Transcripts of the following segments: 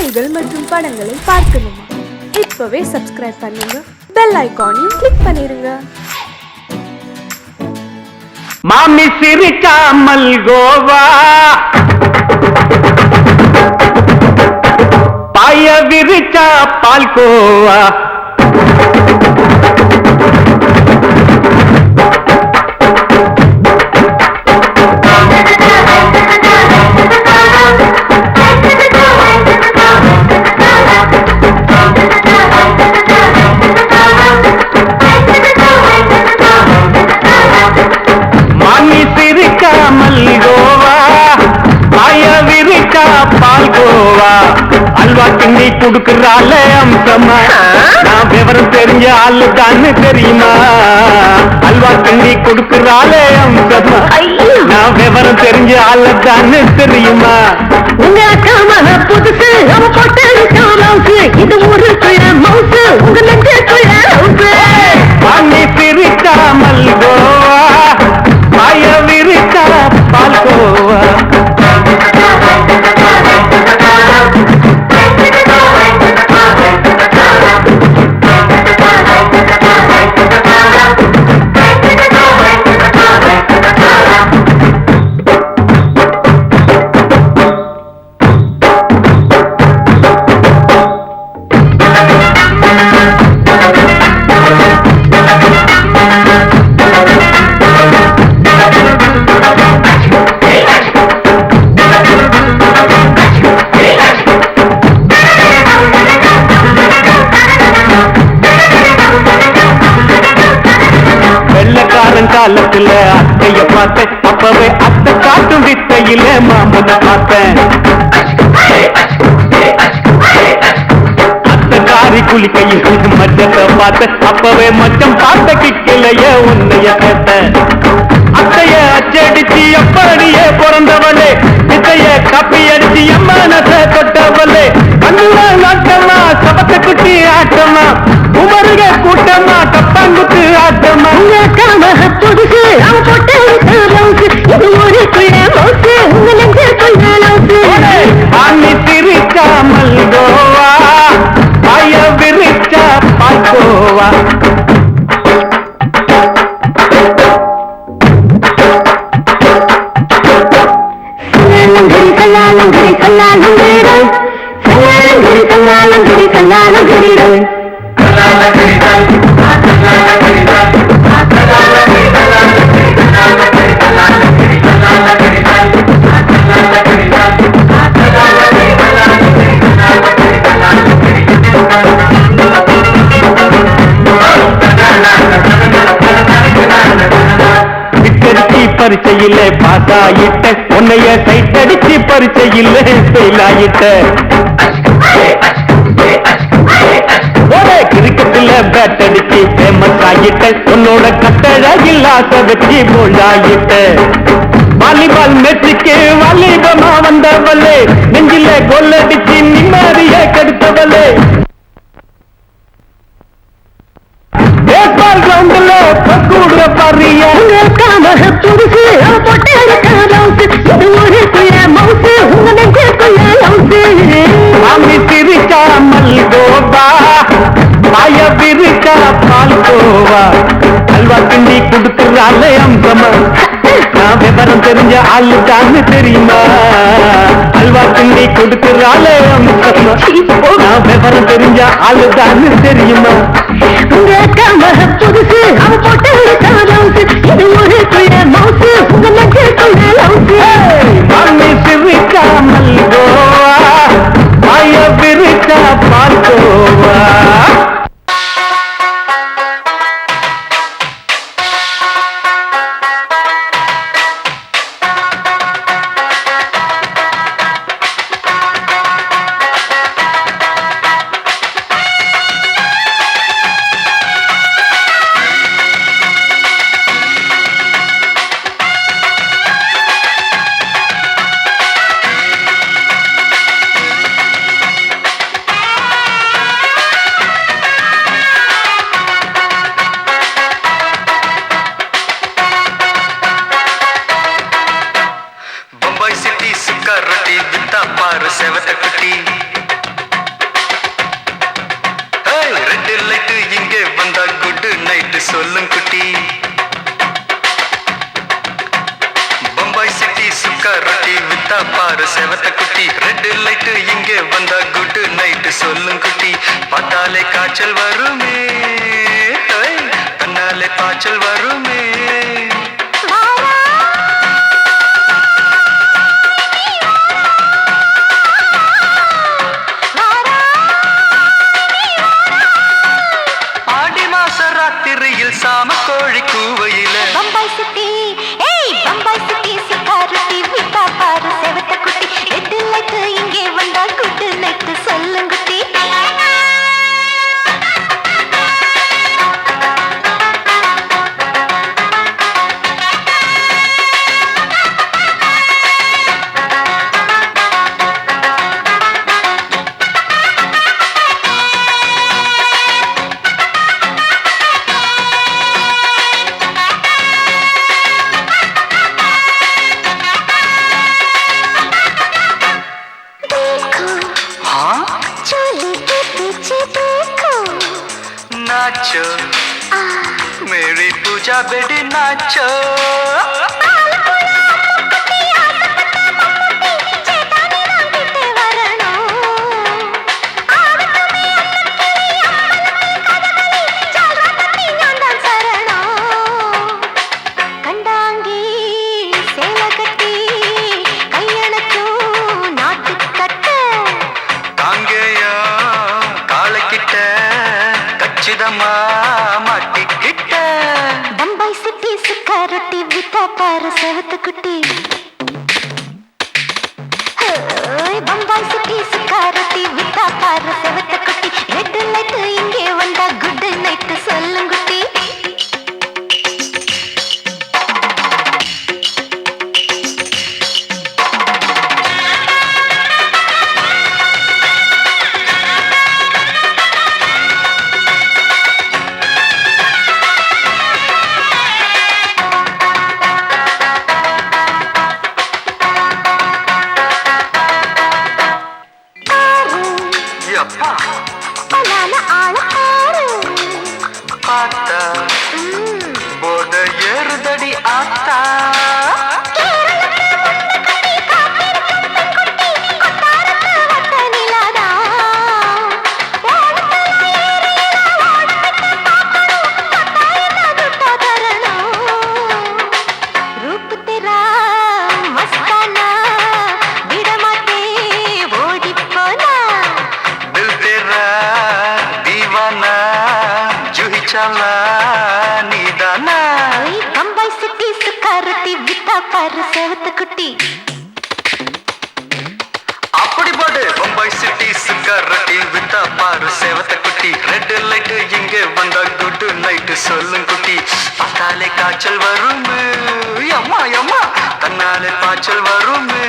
செய்திகள் மற்றும் படங்களை பார்க்கணுமா? இப்பவே சப்ஸ்கிரைப் பண்ணுங்க, பெல் ஐகானையும் கிளிக் பண்ணிருங்க. மாமி சிரிக்காமல் கோவா, பாய விரிச்சா பால்கோவா. அல்வா கிண்டி குடுக்கறால அம்சமா, நான் விவரம் தெரிஞ்ச ஆளு தான்னு தெரியுமா? அல்வா கிண்டி குடுக்கறால அம்சமா, நான் விவரம் தெரிஞ்ச ஆளு தான்னு தெரியுமா? உங்க அக்கா மக புதுசு, அவ போட்டு இது ஊருக்குள்ள மவுசு, உங்க நெஞ்சுக்குள்ள ஹவுசு. வாங்கி சிரிக்காமல் கோவா, பாய விரிச்சா பால்கோவா. காலத்துல அத்தைய பார்த்தேன், அப்பவே அத்தை காட்டும் வித்தையில மாமனை பார்த்தேன். அத்தை காரி குளிக்கையில் மச்சத்தை பார்த்தேன், அப்பவே மச்சம் பார்த்த கிக்கலைய உன்னைய கேட்டேன். அத்தைய அச்சடிச்சு எப்படியே பிறந்தவளே, வித்தைய கப்பி அடிச்சு எம்மனத்தை தொட்டவளே. கண்ணுல நாட்டமா, சபத்தை குட்டி ஆட்டமா, உமருக கூட்டமா, கப்பாங்குத்து ஆட்டமா. புதுசு, அவ போட்டு இது ஊருக்குள்ள மவுசு, உங்க நெஞ்சுக்குள்ள லவுசு. வாங்கி சிரிக்காமல் கோவா, பாய விரிச்சா பால்கோவா. பரிச்சையில பாஸ் ஆயிட்ட, உன்னைய சைட் அடிச்சு பரிச்சையில ஃபெயில் ஆயிட்ட. கிரிக்கெட்ல பேட் அடிச்சு ஃபேமஸ் ஆகிட்ட, உன்னோட கட்டழகில் ஆசை வச்சு போல்ட் ஆகிட்ட. வாலிபால் மேட்சுக்கு வாலிபமா வந்தவளே, நெஞ்சில கோல் அடிச்சு நிம்மதிய கெடுத்தவளே. பேஸ்பால் கிரவுண்ட்ல கூடுற பாரியா, புதுசு, அவ போட்டு இது ஊருக்குள்ள மவுசு, உங்க நெஞ்சுக்குள்ள லவுசு. மாமி சிரிக்காமல் கோவா, பாய விரிச்சா பால்கோவா. அல்வா கிண்டி குடுக்கறால அம்சமா, நான் விவரம் தெரிஞ்ச ஆளு தான்னு தெரியுமா? அல்வா கிண்டி கொடுக்கறால அம்சமா, நான் விவரம் தெரிஞ்ச ஆளு தான்னு தெரியுமா? உங்க அக்கா மக புதுசு, அவ போட்டு இது ஊருக்குள்ள மவுசு, உங்க நெஞ்சுக்குள்ள லவுசு. மாமி சிரிக்காமல் கோவா, பாய விரிச்சா பால்கோவா. சொல்லும் குட்டி பம்பாய் சிட்டி சுக்கா ரொட்டி வித்தா பாரு செவத்த குட்டி ரெட் லைட் இங்கே வந்தா குட் நைட் சொல்லும் குட்டி பார்த்தாலே காய்ச்சல் வருமே தன்னாலே பாய்ச்சல் வருமே சாம கோழி கூவையில பம்பாய் சிட்டி ஏய் பம்பாய் சிட்டி சிக்காரத்தி விட்டா பாரு செவத்த குட்டி ரெட் லைட் இங்கே வந்தா குட் நைட் சொல்லுங்குட்டி नाचो मेरी पूजा बेटी नाचो பம்பாய் சிட்டி சுக்காரொட்டி வித்தா பாரு செவத்த குட்டி பம்பாய் சிட்டி சுக்காரொட்டி வித்தா பாரு செவத்த குட்டி ரெட் லைட் இங்கே வந்தா குட் நைட் சொல்லுங்குட்டி போத ஏறுதடி ஆத்தா பம்பாய் சிட்டி சுக்காரத்தி வித்தா பாரு செவத்த குட்டி அப்படி போடு பம்பாய் சிட்டி சுக்காரத்தி வித்தா பாரு செவத்த குட்டி ரெட் லைட் இங்கே வந்தா குட் நைட் சொல்லும் குட்டி பார்த்தாலே காய்ச்சல் வருமே அம்மா அம்மா தன்னாலே பாய்ச்சல் வருமே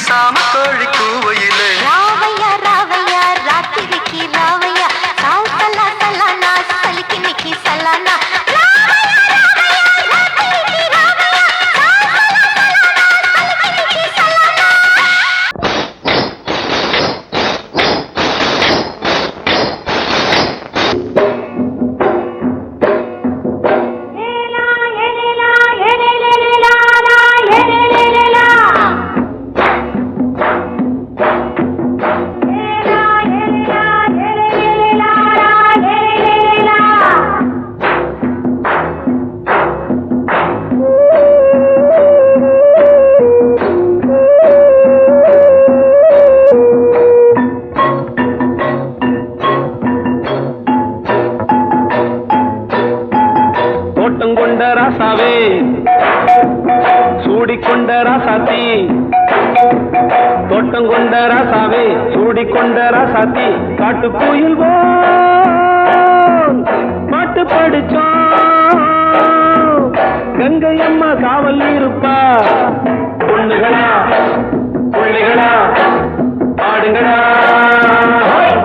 சாம கோழி கூவையிலே ராவையா ராவையா ராத்திரிக்கு ராவையா சாவு சலா சலானா சலிக்கு நிக்கி சலானா ராசாவே சூடிக்கொண்ட ராசாத்தி தோட்டம் கொண்ட ராசாவே சூடிக்கொண்ட ராசாத்தி காட்டு கோயில் பாட்டு படிச்சோம் கங்கை அம்மா காவல் இருப்பா பொண்ணுகளா பிள்ளைகளா பாடுங்களா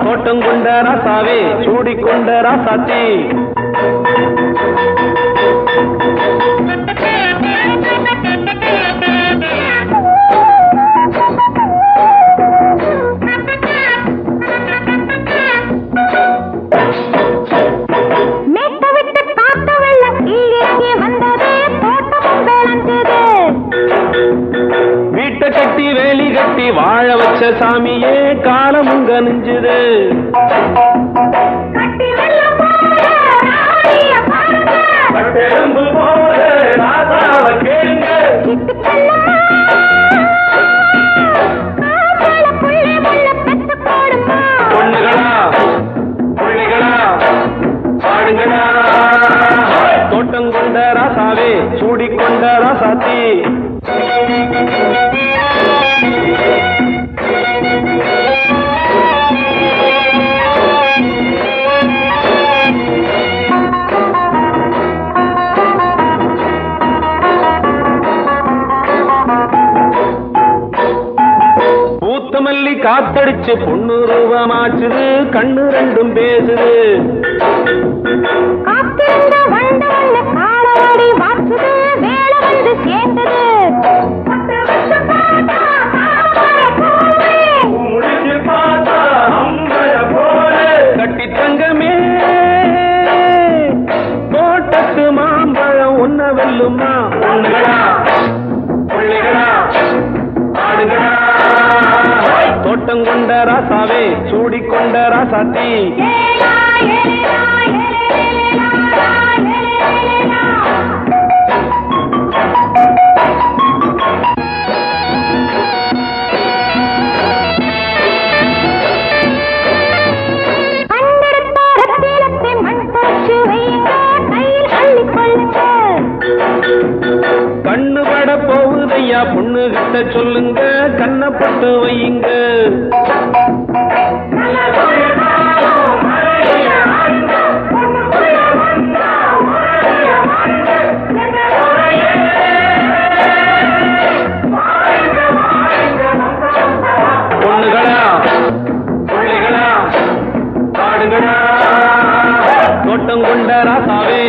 தோட்டம் கொண்ட ராசாவே சூடிக்கொண்ட ராசாத்தி சாமியே காலமுங்க நெஞ்சுது. கட்டெலும்பு போல ராசாவ கேளுங்க. பொண்ணுகளா புள்ளிகளா பாடுங்களா. தோட்டம் கொண்ட ராசாவே சூடிக்கொண்ட ராசாத்தி. பூத்தமல்லி காத்தடிச்சு பொண்ணு ரூபமாச்சுது. கண்ணு ரெண்டும் பேசுது. கட்டி தங்கமே தோட்டத்து மாம்பழம் ஒன்ன வெல்லுமா. பொண்ணுகளா புள்ளிகளா ஆடுகளா. தோட்டம் கொண்ட ராசாவே சூடிக்கொண்ட ராசாத்தி. கண்ணு பட போகுதையா பொண்ணு கிட்ட சொல்லுங்க. கண்ணப்பட்டு வையுங்க. பொண்ணுகளா புள்ளிகளா பாடுங்களா. தோட்டம் கொண்ட ராசாவே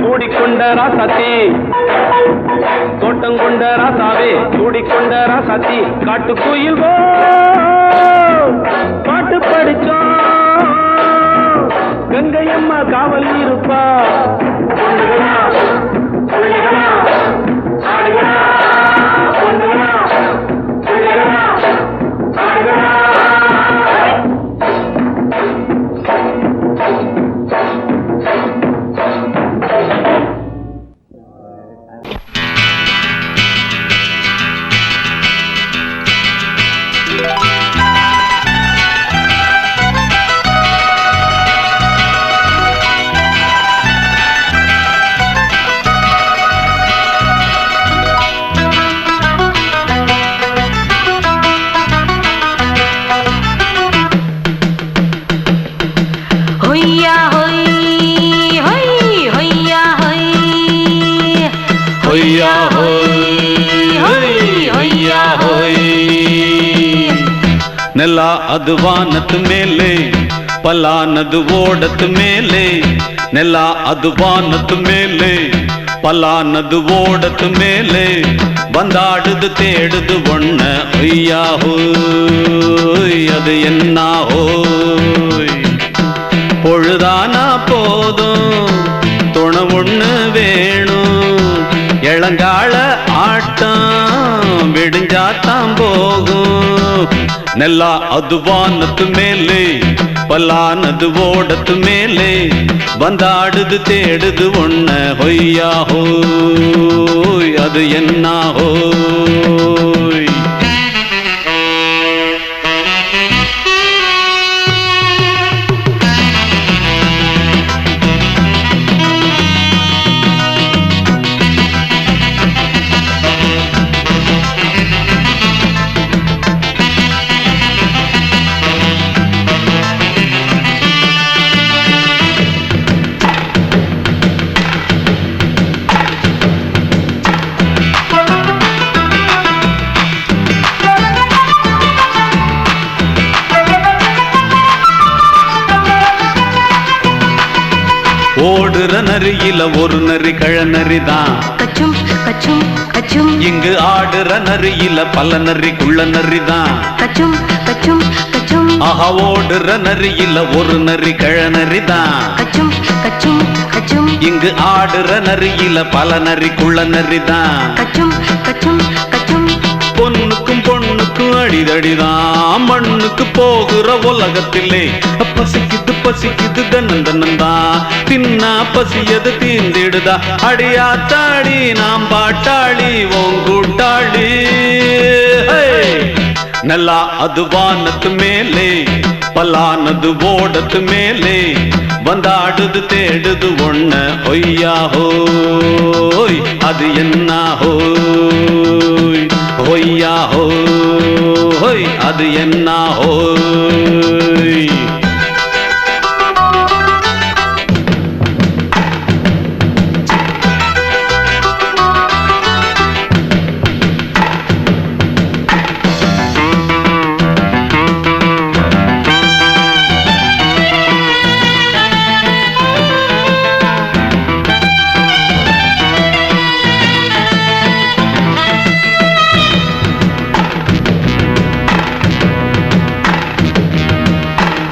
சூடிக்கொண்ட ராசாத்தி. தோட்டம் கொண்ட ராசாவே சூடிக்கொண்ட ராசாத்தி. காட்டுக்குயில் பாட்டு படிச்சோம். கங்கையம்மா காவல் இருப்பா. பொண்ணுகளா புள்ளிகளா ஆடுகளா. பொண்ணுகளா புள்ளிகளா ஆடுகளா. ನೆಲ ಅದು ವಾನದ ಮೇಲೆ ಪಲಾನದು ಓಡದ ಮೇಲೆ. ನೆಲ ಅದು ವಾನದ ಮೇಲೆ ಪಲಾನದು ಓಡದ ಮೇಲೆ. ಬಂದಾಡುದು தேடுது ஒண்ண ஐயா ஹோய் அது என்ன ஹோய். பொழுதானா போதும் துணை ஒண்ணு வேணும். இளங்கால ஆட்டம் விடிஞ்சாத்தான் போகும். ನೆಲ ಅದು ವಾನದ ಮೇಲೆ ಪಲಾನದು ಓಡದ ಮೇಲೆ. ಬಂದಾಡುದು தேடுது ஒண்ண ಹೊಯ್ಯಾ ಹೋಯ್ ಅದು ಎನ್ನ ಹೋಯ್. ஓடுற நரியில ஒரு நரி கழநரிதான். கச்சும் கச்சும் கச்சும். இங்கு ஆடுற நரியில பல நரி குள்ள நரிதான். கச்சும் கச்சும் கச்சும். ஆஹா ஓடுற நரியில ஒரு நரி கழநரிதான். கச்சும் கச்சும் கச்சும். இங்கு ஆடுற நரியில பல நரி குள்ள நரிதான். கச்சும் கச்சும் கச்சும். பொண்ணுக்கும் பொண்ணுக்கும் அடிதடிதான் மண்ணுக்கு போகிற உலகத்திலே பசிக்குது பசிக்குது தன்னந்தன்னந்தான் தின்னா பசியது தீர்ந்திடுதா அடியாத்தாடி நாம் பாட்டாளி உன் கூட்டாளி நல்லா அது வானத்து மேலே பலானது ஓடத்து மேலே வந்தாடுது தேடுது ஒண்ண ஒய்யா ஹோய் அது என்ன ஹோய் ஒய்யா ஹோய் அது என்ன ஹோய்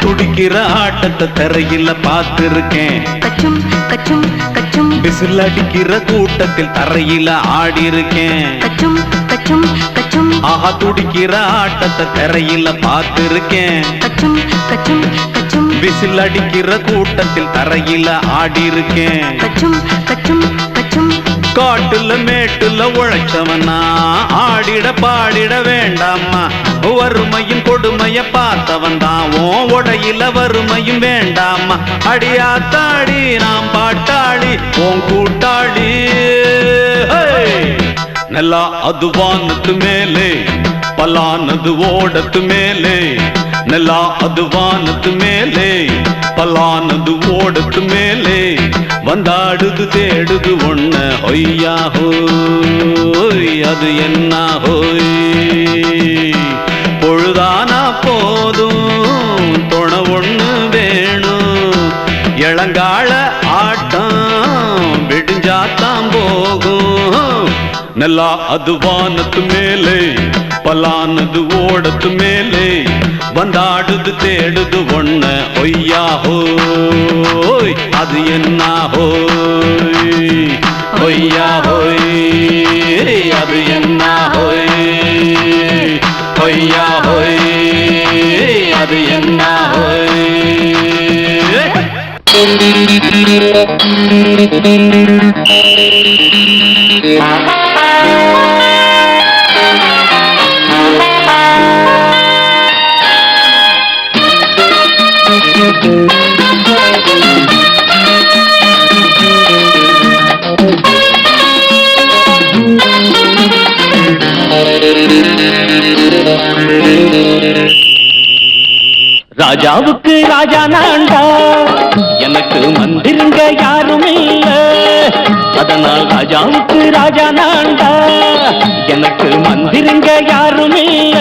துடிக்கிற ஆட்டத்தை தரையில பார்த்திருக்கேன் கச்சும் கச்சும் கச்சும் விசில் அடிக்கிற கூட்டத்தில் தரையில ஆடி இருக்கேன் கச்சும் கச்சும் கச்சும் ஆஹா துடிக்கிற ஆட்டத்தை தரையில பார்த்திருக்கேன் கச்சும் கச்சும் கச்சும் விசில் அடிக்கிற கூட்டத்தில் தரையில ஆடி இருக்கேன் கச்சும் கச்சும் கச்சும் காட்டுல மேட்டுல உழைச்சவனா ஆடிட பாடிட வேண்டாமா வறுமையும் கொடுமைய பார்த்தவன் தான் உடையில வறுமையும் வேண்டாமா அடியாத்தாடி நாம் பாட்டாளி உன் கூட்டாளி நல்லா அது வானத்து மேலே பலானது ஓடத்து மேலே நல்லா அது வானத்து மேலே பலானது ஓடத்து மேலே வந்தாடுது தேடுது ஒண்ண ஒய்யா ஹோய் அது என்ன ஹோய் பொழுதானா போதும் துணை ஒண்ணு வேணும் இளங்கால ஆட்டம் விடிஞ்சாத்தான் போகும் நல்லா அது வானத்து மேலே பலானது ஓடத்து மேலே வந்தாடுது தேடுது ஒண்ண ஒய்யா ஹோய் அது என்ன ஹோய் ஒய்யா ஹோய் அது என்ன ஹோய் ஒய்யா ஹோய் அது என்ன ஹோய் ராஜாவுக்கு ராஜா நான்டா எனக்கு மந்திருங்க யாரும் இல்ல அதனால் ராஜாவுக்கு ராஜா நான்டா எனக்கு மந்திருங்க யாரும் இல்ல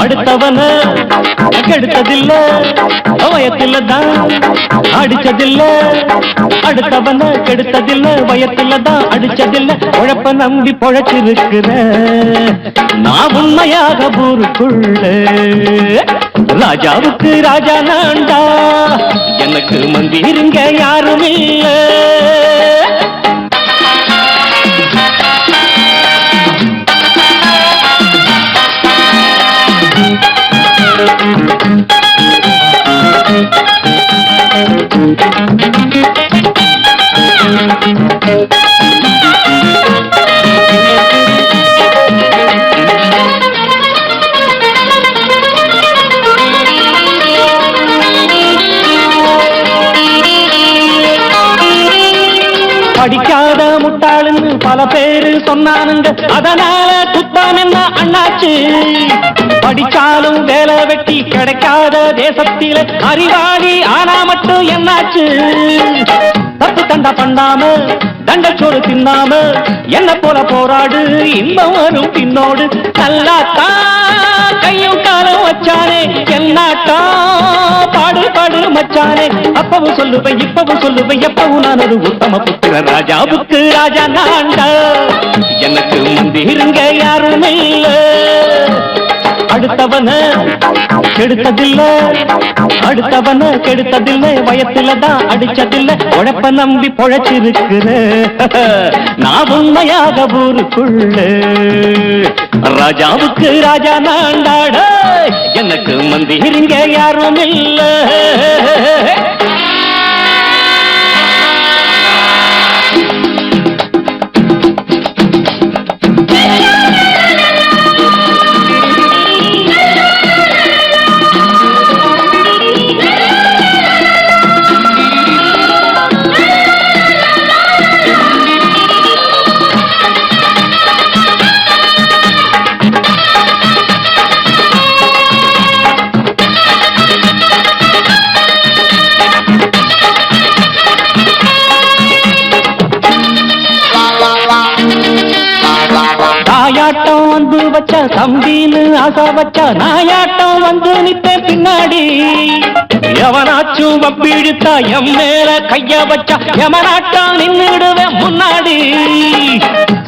அடுத்தவன கெடுத்ததில்ல வயத்துல தான் அடிச்சதில்ல அடுத்தவன கெடுத்ததில்ல வயத்துல தான் அடிச்சதில்ல உழைப்ப நம்பி பொழைச்சிருக்கிற நான் உண்மையாக ஊருக்குள்ள ராஜாவுக்கு ராஜா நான்டா எனக்கு மந்திருங்க யாரும் இல்ல படிக்காத முட்டாளுன்னு பல பேரு சொன்னானுங்க அதனால குத்தம் என்ன அண்ணாச்சு படிச்சாலும் வேலை வெட்டி கிடைக்காத தேசத்தில அறிவாளி ஆனா மட்டும் என்னாச்சு தப்பு தண்டா பண்ணாம தண்டச்சோறு தின்னாம என்ன போல போராடு இன்பம் வரும் பின்னோடு நல்லாத்தான் கையும் காலம் வச்சானே என்னாட்டா பாடு பாடு மச்சானே அப்பவும் சொல்லுவேன் இப்பவும் சொல்லுவேன் எப்பவும் நான் ஒரு உத்தம புத்திர ராஜாவுக்கு ராஜா நான்டா எனக்கு மந்திருங்க யாரும் இல்ல அடுத்தவன கெடுத்ததில்ல அடுத்தவன கெடுத்ததில்லை வயத்துல தான் அடிச்சதில்லை உழைப்ப நம்பி பொழைச்சிருக்கிற நான் உண்மையாக ஊருக்குள்ள ராஜாவுக்கு ராஜா நான்டாட எனக்கு மந்திரிங்க யாரும் இல்ல தாயாட்டம் வந்து வச்ச தம்பின்னு ஆசா வச்ச நாயாட்டம் வந்து நித்தேன் பின்னாடி எவனாச்சும் வப்பிழுத்தா எம் மேல கைய வச்சா எவனாட்டம் நின்னுடுவேன் முன்னாடி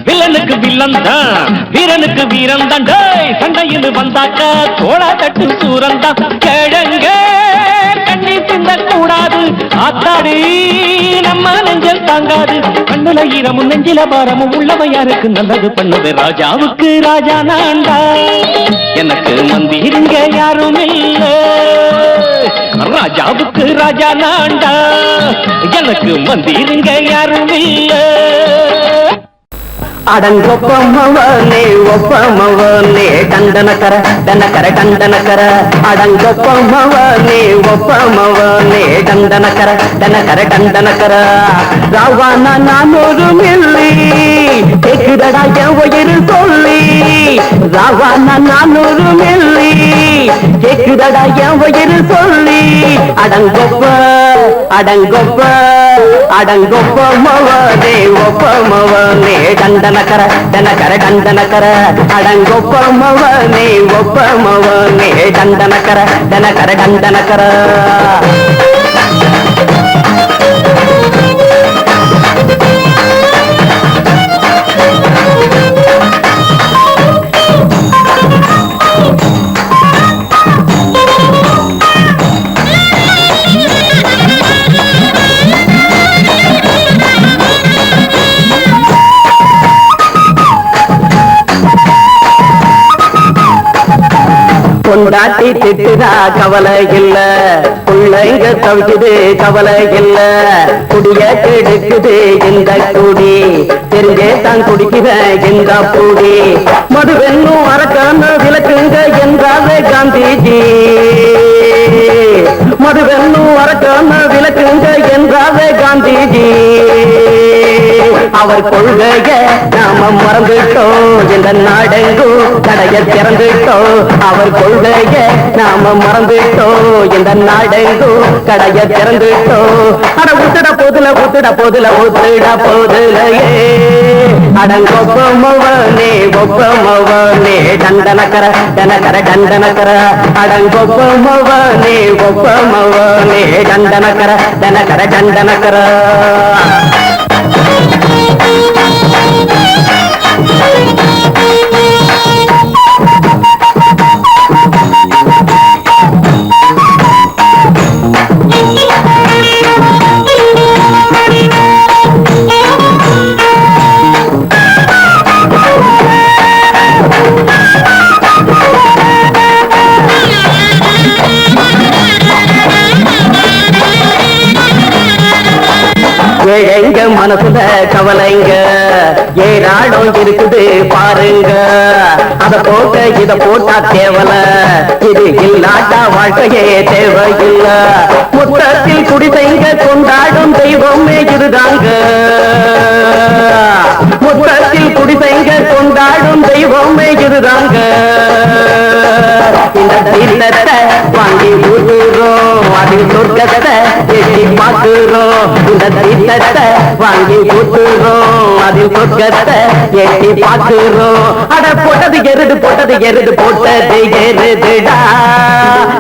வில்லனுக்கு வில்லன் தான் வீரனுக்கு வீரன் தான் சண்டையில் வந்தாக்க தோளா தட்டு சூரன் தான் கிழங்க கண்ணி சிந்த கூடாது ஆத்தாடி நம்ம நெஞ்சல் தாங்காது கண்ணுல ஈரமும் நெஞ்சில பாரமும் உள்ளவன் யாருக்கு நல்லது பண்ணுது ராஜாவுக்கு ராஜா நான்டா எனக்கு மந்திரிங்க யாரும் இல்ல ராஜாவுக்கு ராஜா நான்டா எனக்கு மந்திரிங்க யாரும் இல்ல அடங்கொப்பமவனே ஒப்பமவனே டண்டனக்கர டனக்கர டண்டனக்கர அடங்கொப்பமவனே ஒப்பமவனே டண்டனக்கர டனக்கர டண்டனக்கர ராவானா நானொரு மில்லி கேக்குதடா என் உயிர் சொல்லி ராவானா நானொரு மில்லி கேக்குதடா என் உயிர் சொல்லி அடங்கொப்ப அடங்கொப்ப அடங்கொப்பமவனே ஒப்பமவனே டண்டனக்கர டனக்கர டண்டனக்கர அடங்கொப்பமவனே ஒப்பமவனே டண்டனக்கர டனக்கர டண்டனக்கர கொண்டாட்டி திட்டுதா கவலை இல்ல பிள்ளைங்க தவிக்குது கவலை இல்ல குடிய கெடுக்குது இந்த குடி தெரிஞ்சே தான் குடிக்கிற இந்த பூடி மதுவென்னும் அரக்கான விளக்குங்க என்றாவே காந்திஜி மதுவென்னும் அரக்கான விளக்குங்க என்றாவே காந்திஜி அவர் கொள்கைய நாம மறந்துட்டோம் இந்த நாடெங்கும் கடைய திறந்துட்டோம் அவர் கொள்கைய நாம மறந்துட்டோம் இந்த நாடெங்கும் கடைய திறந்துட்டோம் அட ஊத்துட போதுல ஊத்துட போதுல ஊத்துட போதுலையே அடங்கொப்பமவனே ஒப்பமவனே டண்டனக்கர டனக்கர டண்டனக்கர அடங்கொப்பமவனே ஒப்பமவனே டண்டனக்கர டனக்கர டண்டனக்கர எங்க மனசுல கவலைங்க ஏராளம் இருக்குது பாருங்க அத போட்ட இத போட்டா தேவல இது இல்லாட்டா வாழ்க்கையே தேவையில்ல முத்தத்தில் குடிசைங்க கொண்டாடும் தெய்வமே இதுதாங்க முத்தத்தில் குடிசைங்க கொண்டாடும் தெய்வமே இதுதாங்க இந்த தீர்த்தத்தை வாங்கி ஊத்துறோம் அதில் சொர்க்கத்தை எட்டி பார்க்கிறோம் இந்த தீர்த்தத்தை வாங்கி ஊத்துறோம் அதில் சொர்க்கத்தை எட்டி பார்க்கிறோம் அட போட்டது எருது போட்டது எருதுடா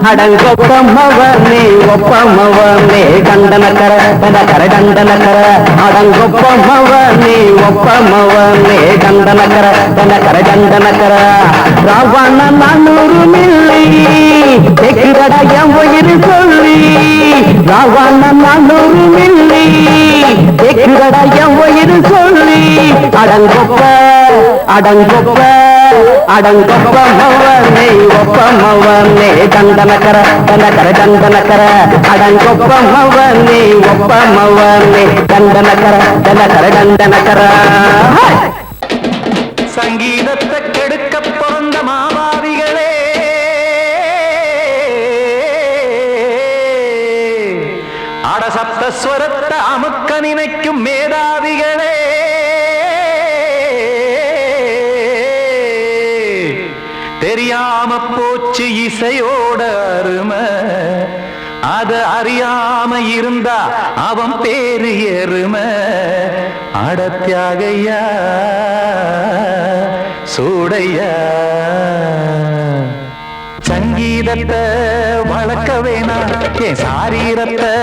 அடங்கொப்பமவனே ஒப்பமவனே டண்டனக்கர டனக்கர டண்டனக்கர அடங்கொப்பமவனே ஒப்பமவனே டண்டனக்கர டனக்கர டண்டனக்கர ராவண நானூறு மில்லி கேக்குதடா என் உயிர் சொல்லி ராவண நானூறு மில்லி கேக்குதடா என் உயிர் சொல்லி அடங்கொப்ப அடங்கொப்ப அடங்கொப்ப மவனே ஒப்ப மவனே தந்தனக்கர தனக்கர தந்தனக்கர அடங்கொப்ப மவனே ஒப்ப மவனே தந்தனக்கர தனக்கர தந்தனக்கர. சங்கீதத்தை கெடுக்க பிறந்த மாவாதிகளே, அடசப்தஸ்வரத்தை அமுக்க நினைக்கும் மேதாவிகளே, தெரியாம போச்சு இசையோட அருமை, அத அறியாம இருந்தா அவன் பேரு எருமை. அடத்தியாகையா சூடையா சங்கீதத்தை வளர்க்க வேணாம், என் சாரீரத்தை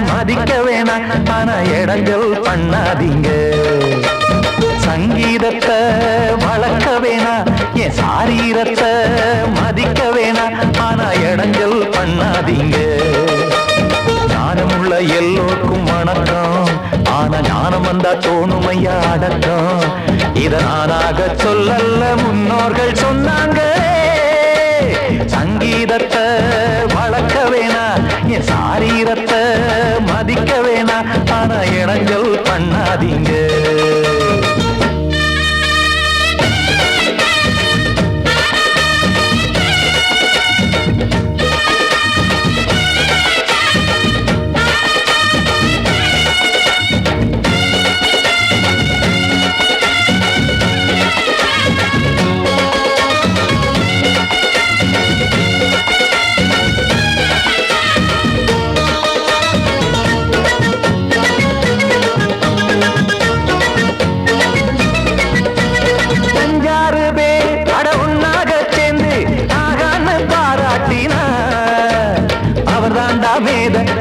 மதிக்க வேணாம், ஆனா இடங்கள் பண்ணாதீங்க. சங்கீதத்தை வளர்க்க வேணாம், என் சாரீரத்தை மதிக்க வேணாம், ஆனா இடங்கள் பண்ணாதீங்க. ஞானமுள்ள எல்லோருக்கும் வணக்கம், ஆனா ஞானம் வந்தா தோணுமையா அடக்கம். இத நானாக சொல்லல்ல, முன்னோர்கள் சொன்னாங்க. சங்கீதத்தை வளர்க்க வேணா, என் சாரீரத்தை மதிக்க வேணா, ஆனா இடங்கள் பண்ணாதீங்க.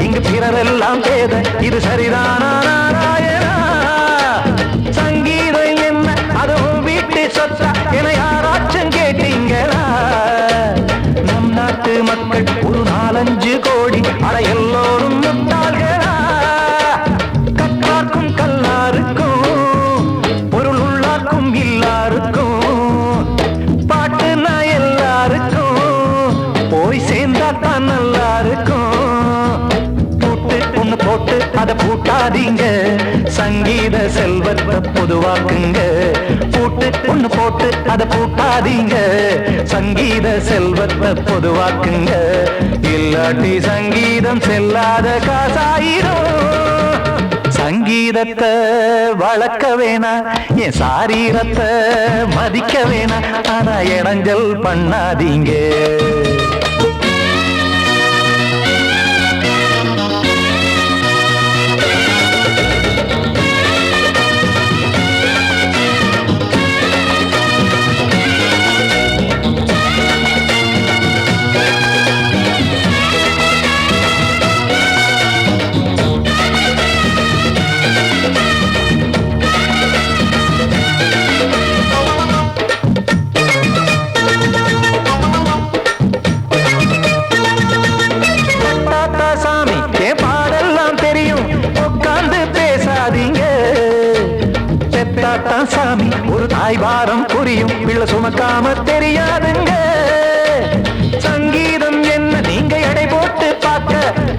இங்கு பிறரெல்லாம் பேத, இது சரிதானா நாராயணா? சங்கீதம் என்ன அதுவும் வீட்டு சொத்தா என யாராச்சும் கேட்டீங்களா? நம் நாட்டு மக்கள் ஒரு 4-5 கோடி, அட எல்லோரும் முட்டாள்களா? கற்றார்க்கும் கல்லாருக்கும் பொருள் உள்ளார்க்கும் இல்லாருக்கும் பாட்டுனா எல்லாருக்கும் போய் சேர்ந்தா தான் நல்லா இருக்கும். போட்டு அத பூட்டாதீங்க, சங்கீத செல்வத்தை பொதுவாக்குங்க. பூட்டு ஒண்ணு போட்டு அத பூட்டாதீங்க, சங்கீத செல்வத்தை பொதுவாக்குங்க. இல்லாட்டி சங்கீதம் செல்லாத காசாயிரும். சங்கீதத்தை வளர்க்க வேணா, என் சாரீரத்தை மதிக்க வேணா, ஆனா இடைஞ்சல் பண்ணாதீங்க. சாமி ஒரு தாய் பாரம் புரியும், பிள்ளை சுமக்காம தெரியாதுங்க. சங்கீதம் என்ன நீங்க எடை போட்டு பார்க்க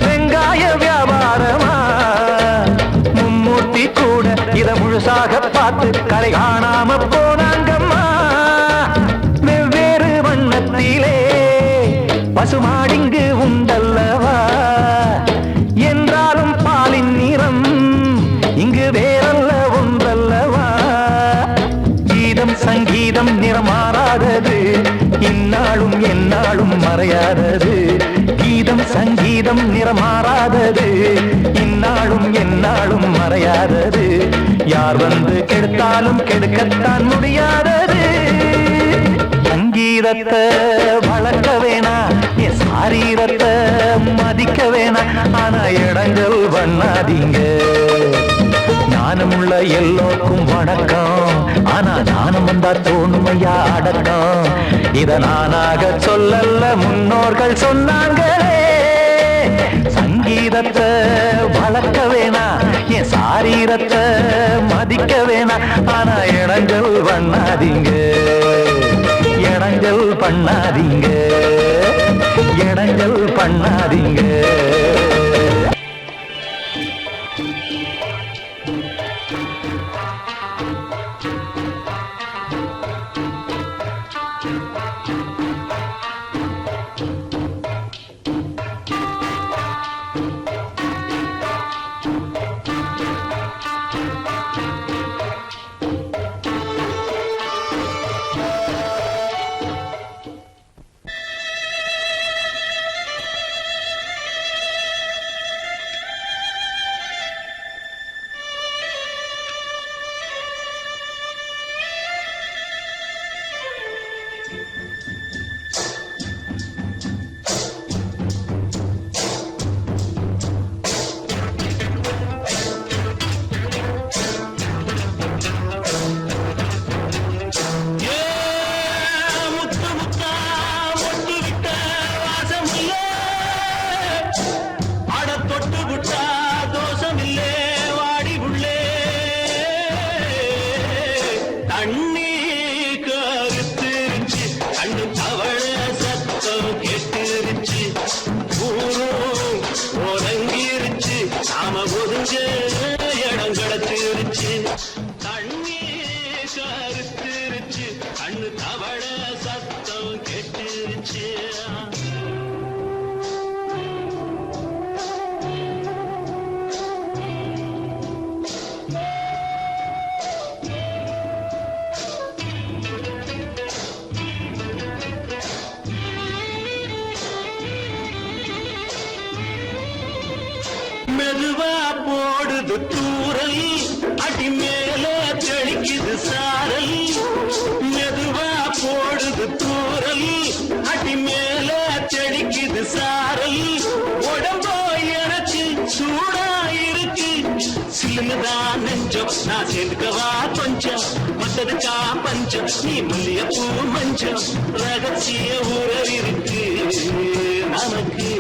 வெங்காய வியாபாரமா? மும்மூர்த்தி கூட இத முழுசாக பார்த்து கரை காணாம போனாங்கம்மா. வெவ்வேறு வண்ணத்திலே பசுமாடிங்கு உண்டல்லவா? என்றாலும் பாலின் நிறம் இங்கு வேறல்ல ஒன்றல்லவா? சங்கீதம் நிறமாறாதது, இந்நாளும் எந்நாளும் மறையாதது. கீதம் சங்கீதம் நிறமாறாதது, இந்நாளும் எந்நாளும் மறையாதது. யார் வந்து கெடுத்தாலும் கெடுக்கத்தான் முடியாதது. சங்கீதத்தை வளர்க்க வேணா, என் சாரீரத்தை மதிக்க வேணா, ஆனா இடங்கள் பண்ணாதீங்க. ஞானமுள்ள எல்லோருக்கும் வணக்கம், ஆனா ஞானம் வந்தா தோணுமையா அடக்கம். இத நானாக சொல்லல்ல, முன்னோர்கள் சொன்னாங்களே. சங்கீதத்தை வளர்க்க வேணா, என் சாரீரத்தை மதிக்க வேணா, ஆனா இடங்கள் பண்ணாதீங்க. இடைஞ்சல் பண்ணாதீங்க, இடைஞ்சல் பண்ணாதீங்க. மெதுவா போடுது தூரல், அடி மேல தெளிக்குது சாரல். மெதுவா போடுது தூரல், அடி மேல தெளிக்குது சாரல். உடம்போ எனக்கு சூடா இருக்கு, சில்லுதான் நெஞ்சம் நான் சேர்ந்துக்கவா கொஞ்சம். மத்ததுக்கா பஞ்சம் நீ மல்லியப்பூ மஞ்சம், ரகசிய உறவிருக்கு நமக்கு.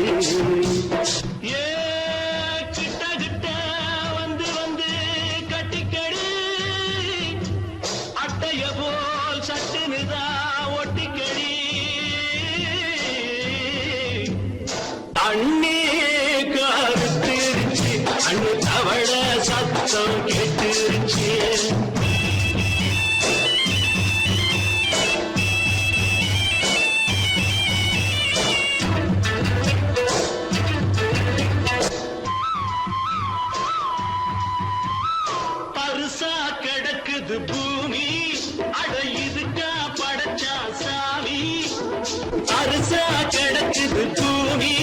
அண்ணே கருத்திருச்சு, அண்ணு தவள சத்தம் கேட்டுருச்சு. பரிசா கிடக்குது பூமி, அட இதுக்கா படைச்சா சாமி. பரிசா கிடக்குது பூமி,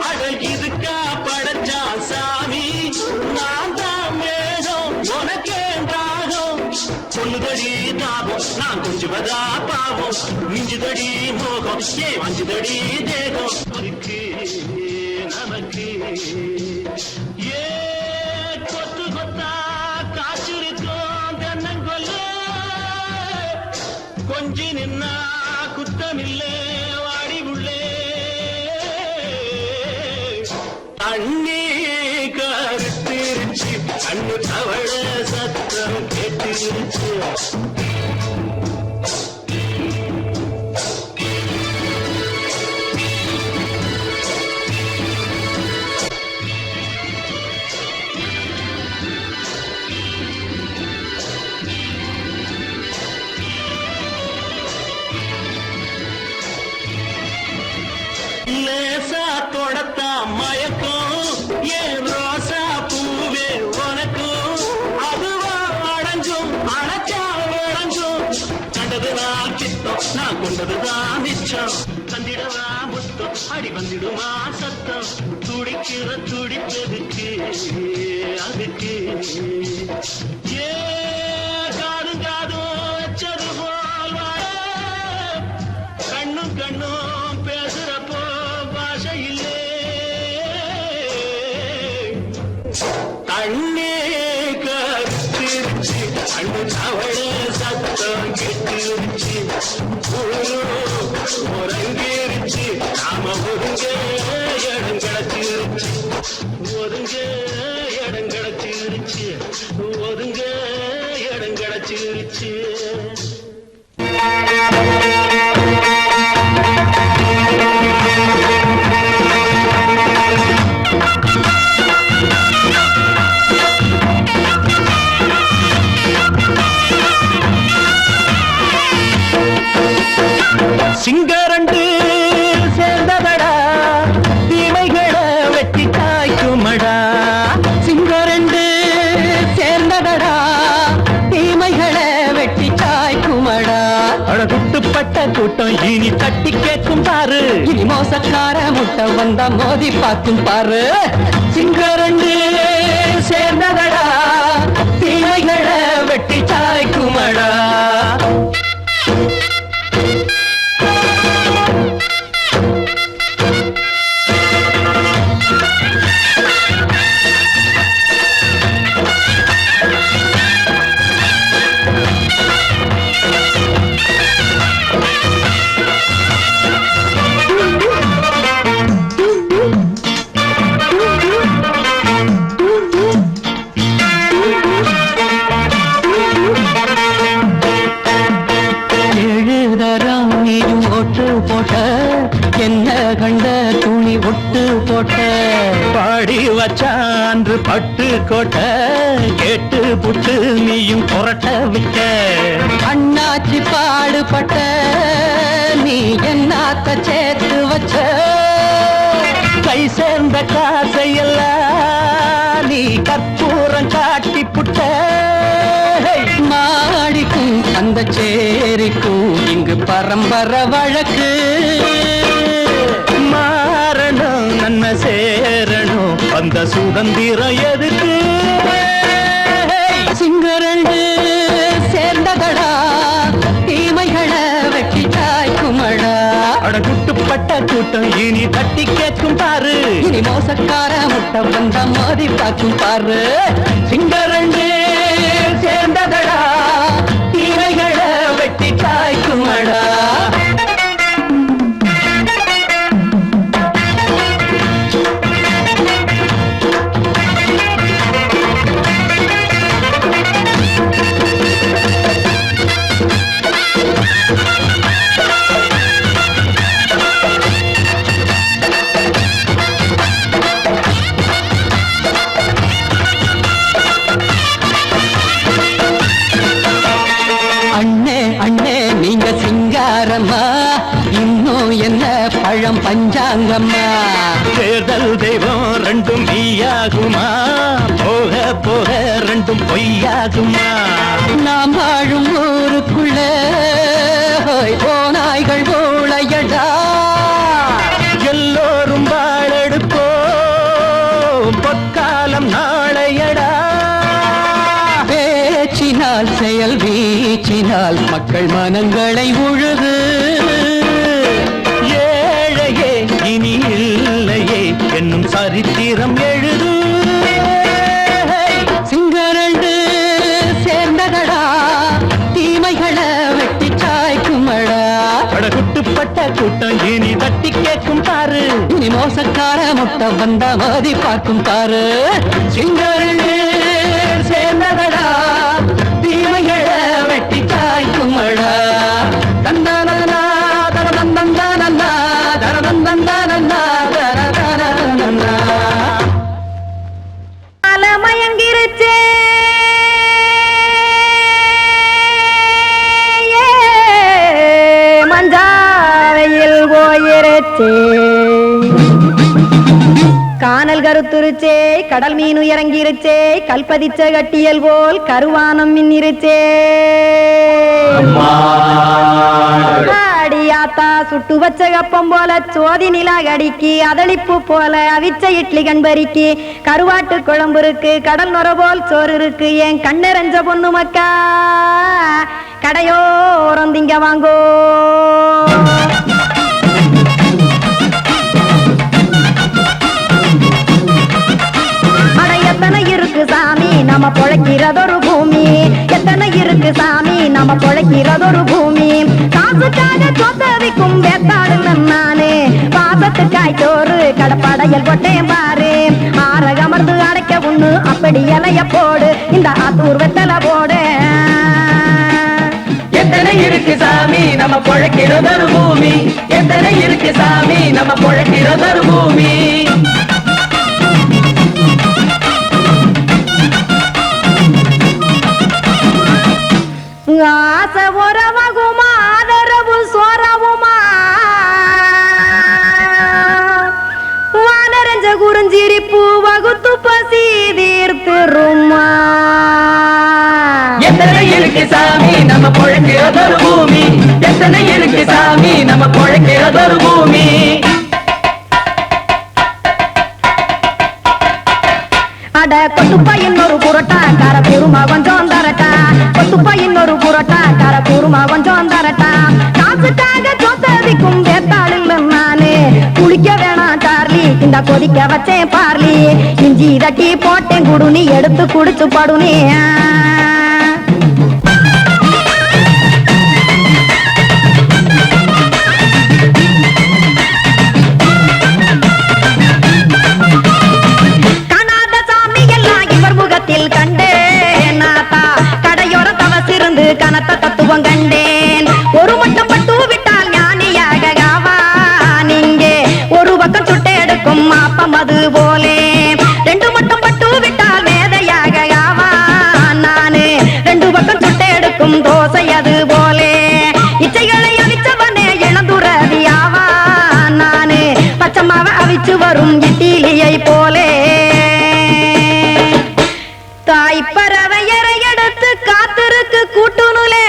அட இதுக்கா படைச்சா சாமி. நான் தான் மேகம் உனக்கே தாகம், சொல்லுதடி தாபம் நான் கொஞ்சுவதா பாவம். மிஞ்சுதடி மோகம் ஏன் வஞ்சுதடி தேகம் இருக்கு நமக்கு. ஏ கொத்து கொத்தா காய்ச்சிருக்கோம் தென்னங்கொல்ல, கொஞ்சி நின்னா குத்தமில்லே வாடி உள்ளே. அண்ணே கருத்திருச்சு, அண்ணு தவள சத்தம் கேட்டுருச்சு. லேசா தொடத்தா மயக்கம் ஏன் ரோசா பூவே உனக்கும். அதுவா அடைஞ்சும் அடைச்சா விளைஞ்சும், கண்டதுதான் சித்தம் நான் கொண்டதுதான் மிச்சம். தந்திடவா முத்தம் அடி வந்திடுமா சத்தம், துடிக்கிற துடிப்பதுக்கு அதுக்கு. ஏ காதும் காதும் வச்சது போல் வாழ, கண்ணும் கண்ணும் பேசுறப்போ பாஷை இல்லே. அண்ணே கருத்திருச்சு, அண்ணு தவள சத்தம் கெட்டுருச்சு. உறங்கிருச்சு நாம ஒருங்க இடம் கிடச்சிருச்சு, ஒருங்க இடம் கிடச்சிருச்சு, ஒருங்க இடம் கிடச்சிருச்சு. கூட்டம் இனி தட்டி கேட்கும் பாரு. இனி மோசக்கார முட்டை வந்தா மோதி பார்க்கும் பாரு. சிங்கரண்டு சேர்ந்ததடா தீமைகளை வெட்டி சாய்க்குமடா. என்ன கண்ட துணி ஒட்டு போட்ட பாடி வச்சான்று பட்டு கோட்ட கேட்டு புட்டு நீயும் புரட்ட விட்ட. அண்ணாச்சி பாடுபட்ட நீ என்னாத்த சேர்த்து வச்ச. கை சேர்ந்த காசையெல்லாம் நீ கற்பூரம் காட்டி புட்ட. மாடிக்கும் அந்த சேரிக்கும் இங்கு பரம்பரை வழக்கு. மாறணும் நன்மை சேரணும் அந்த சுதந்திரம் எதுக்கு. சிங்கரண்டு சேர்ந்ததடா தீமைகளை வெட்டி சாய்க்குமடா. அடகுட்டுப்பட்ட கூட்டம் இனி தட்டி கேட்கும் பாரு. இனி மோசக்கார முட்டை வந்த மோதி பார்க்கும் பாரு. சிங்கரண்டு சேர்ந்ததடா தீமைகளை வெட்டி சாய்க்குமடா. இன்னும் என்ன பழம் பஞ்சாங்கம்மா. தேர்தல் தெய்வம் ரெண்டும் மெய்யாகுமா போக போக ரெண்டும் பொய்யாகுமா. நாம் வாழும் ஊருக்குள்ள போனாய்கள் போளையடா. எல்லோரும் வாழெடுப்போம் பொற்காலம் நாளையடா. பேச்சினால் செயல் வீச்சினால் மக்கள் மனங்களை உழுது. ஏழையே இனி இல்லையே என்னும் சரித்திரம் எழுது. சிங்கரண்டு சேர்ந்ததடா தீமைகளை வெட்டி சாய்க்குமடா. படகுட்டுப்பட்ட கூட்டம் இனி தட்டி கேட்கும் பாரு. இனி மோசக்கார முட்டை வந்தா மோதி பார்க்கும் பாரு. சிங்கரண்டு சேர்ந்ததடா தீமைகளை வெட்டி சாய்க்குமடா. தந்தானா தரதந்தந்தானா தரதந்தந்தானா தரதந்தந்தானா. மயங்கிருச்சே மஞ்சாவையில் போயிருச்சே. கானல் கருத்துருச்சே கடல் மீன் இறங்கிருச்சே. கல்பதிச்ச கட்டியல் போல் கருவானம் மின்னிருச்சே. அடியாத்தா சுட்டு வச்ச கப்பம் போல சோதி நிலா கடிக்கு. அதளிப்பு போல அவிச்ச இட்லி கண்பறிக்கு. கருவாட்டு குழம்பு இருக்கு கடல் நுர போல் சோறு இருக்கு. என் கண்ணெரஞ்ச பொண்ணு மக்கா கடையோரம் திங்க வாங்கோ. எத்தனை இருக்கு சாமி நம்ம பொழைக்கிறதொரு பூமி. எத்தனை இருக்கு சாமி நம்ம பொழைக்கிறதொரு பூமி. காசுக்காக சொத்தவிக்கும் வேத்தாடு நானு. பாசத்துக்காய் சோறு கடப்படையல் போட்டேன் பாரு. ஆரகமர்ந்து அடைக்க ஒண்ணு அப்படி இலைய போடு. இந்த ஆத்தூர் வெத்தலை போடு. எத்தனை இருக்கு சாமி நம்ம பொழைக்கிறதொரு பூமி. எத்தனை இருக்கு சாமி நம்ம பொழைக்கிறதொரு பூமி. ஆசை உறவகுமா ஆதரவு சோரவுமா. வானரஞ்ச குறிஞ்சிரிப்பு வகுத்து பசி தீர்த்துருமா. எத்தனை இருக்கு சாமி நம்ம பொழைக்கிறதொரு பூமி. எத்தனை இருக்கு சாமி நம்ம பொழைக்கிறதொரு பூமி. அட கொத்துப்பா இன்னொரு புரோட்டா கார குருமா கொஞ்சம் தரட்டா. கொத்துப்பா இன்னொரு புரோட்டா கார குருமா கொஞ்சம் தரட்டா. காசுக்காக சொத்ததிக்கும் வேத்தாளில் நானு குளிக்க வேணாம் சார்லி இந்த கொதிக்க வச்சேன் பார்லி. இஞ்சி தட்டி போட்டேன் குடுனி எடுத்து குடிச்சு படுனி. கண்டேன் நாத்தா கடையோர தவசிருந்து கனத்த தத்துவம் கண்டேன். ஒரு மட்டம் பட்டு விட்டால் ஞானியாக நீங்கே ஒரு பக்கம் சுட்டு எடுக்கும் மாப்பம் அது போலே. ரெண்டு மட்டம் பட்டு விட்டால் மேதையாக நானு ரெண்டு பக்கம் சுட்டு எடுக்கும் தோசை அது போலே. இச்சைகளை அவிச்சவனே இளந்துறவியாவா நானு பச்சமாவ அவிச்சு வரும் இட்டிலியை போலே. தாய் பறவையரை எடுத்து காத்திருக்கு கூட்டுனுலே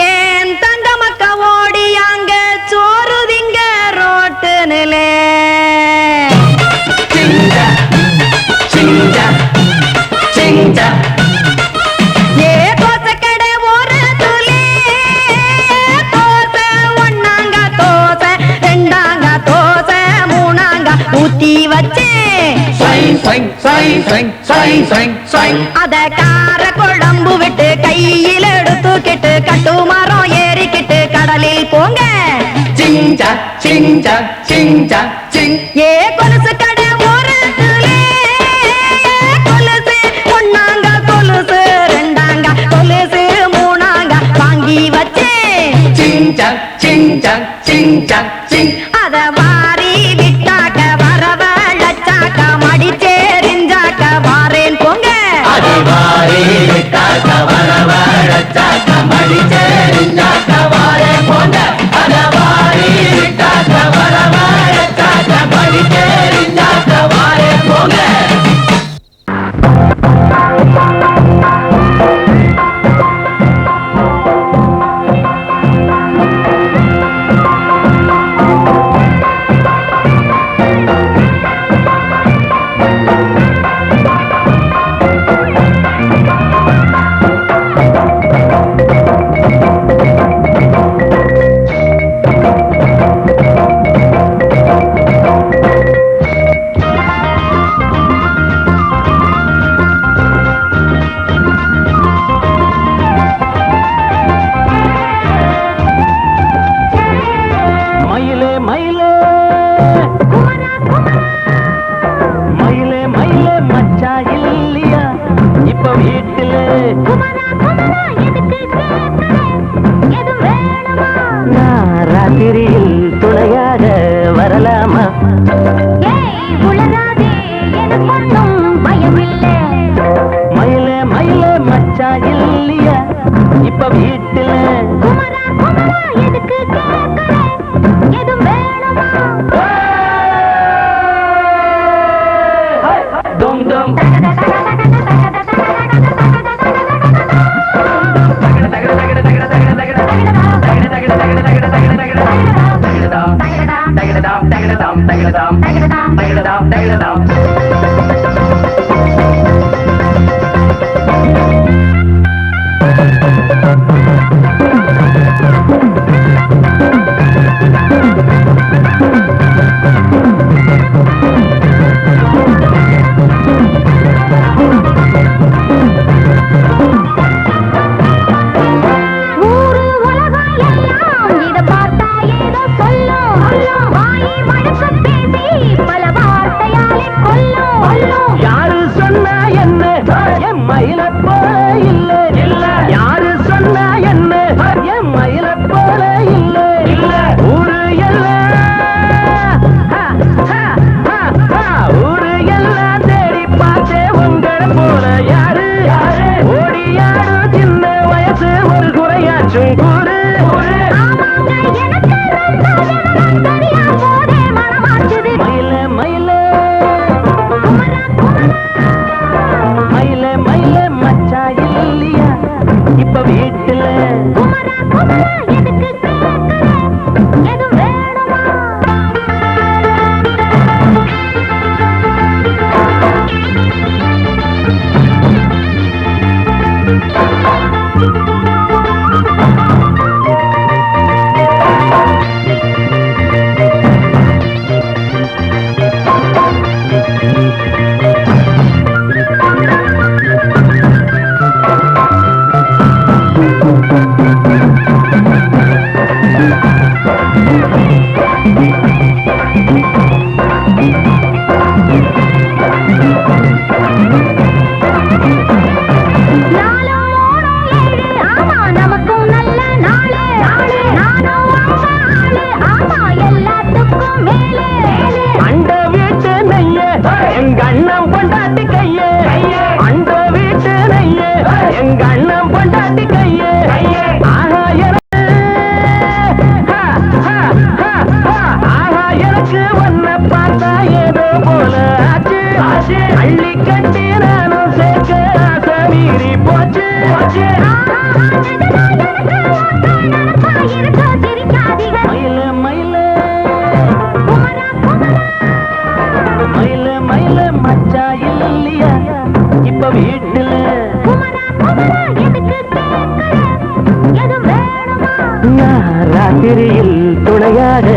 ஏன் தங்க மக்க ஓடி அங்க சோறுதிங்க ரோட்டுனுலே. ஏ தோசை கடை ஓரத்துலே தோசை ஒன்னாங்க தோசை ரெண்டாங்க தோசை மூணாங்க ஊத்தி வச்சே. அத கார குழம்பு விட்டு கையில் எடுத்துக்கிட்டு கட்டு மரம் ஏறிக்கிட்டு கடலில் போங்க. ஏ கொலுசு கடை ஓரத்துலே கொலுசு ஒன்னாங்க கொலுசு ரெண்டாங்க கொலுசு மூணாங்க வாங்கி வச்சே. அத வாரி விட்டாக்க வரவழைச்சாக்க மடிச்சேரிஞ்சாக்க வாரேன் போங்க. ராத்திரியில் துணையாக வரலாமா? மயிலே மயிலே மச்சா இல்லையா இப்ப வீட்டுல? dum dum யாரு சொன்னா என்ன என் மயில போல இல்ல இல்ல. யாரு சொன்னா என்ன என் மயில போல இல்ல இல்ல. ஊரு எல்லாம் அண்ட வீட்டு நெய்ய எங்க அண்ணன் பொண்டாட்டி கையே அண்ட வீட்டு நெய்ய எங்க அண்ணன் பொண்டாட்டி கையே ஆஹா எனக்கு ஒன்ன பார்த்தா ஏதோ போல ஆச்சு அள்ளி கட்டி நானும் சேர்க்க ஆசை மீறி போச்சு மயில மயில மயில மயில மச்சா இல்லையா இப்ப வீட்டுல ராத்திரியில் துணையாக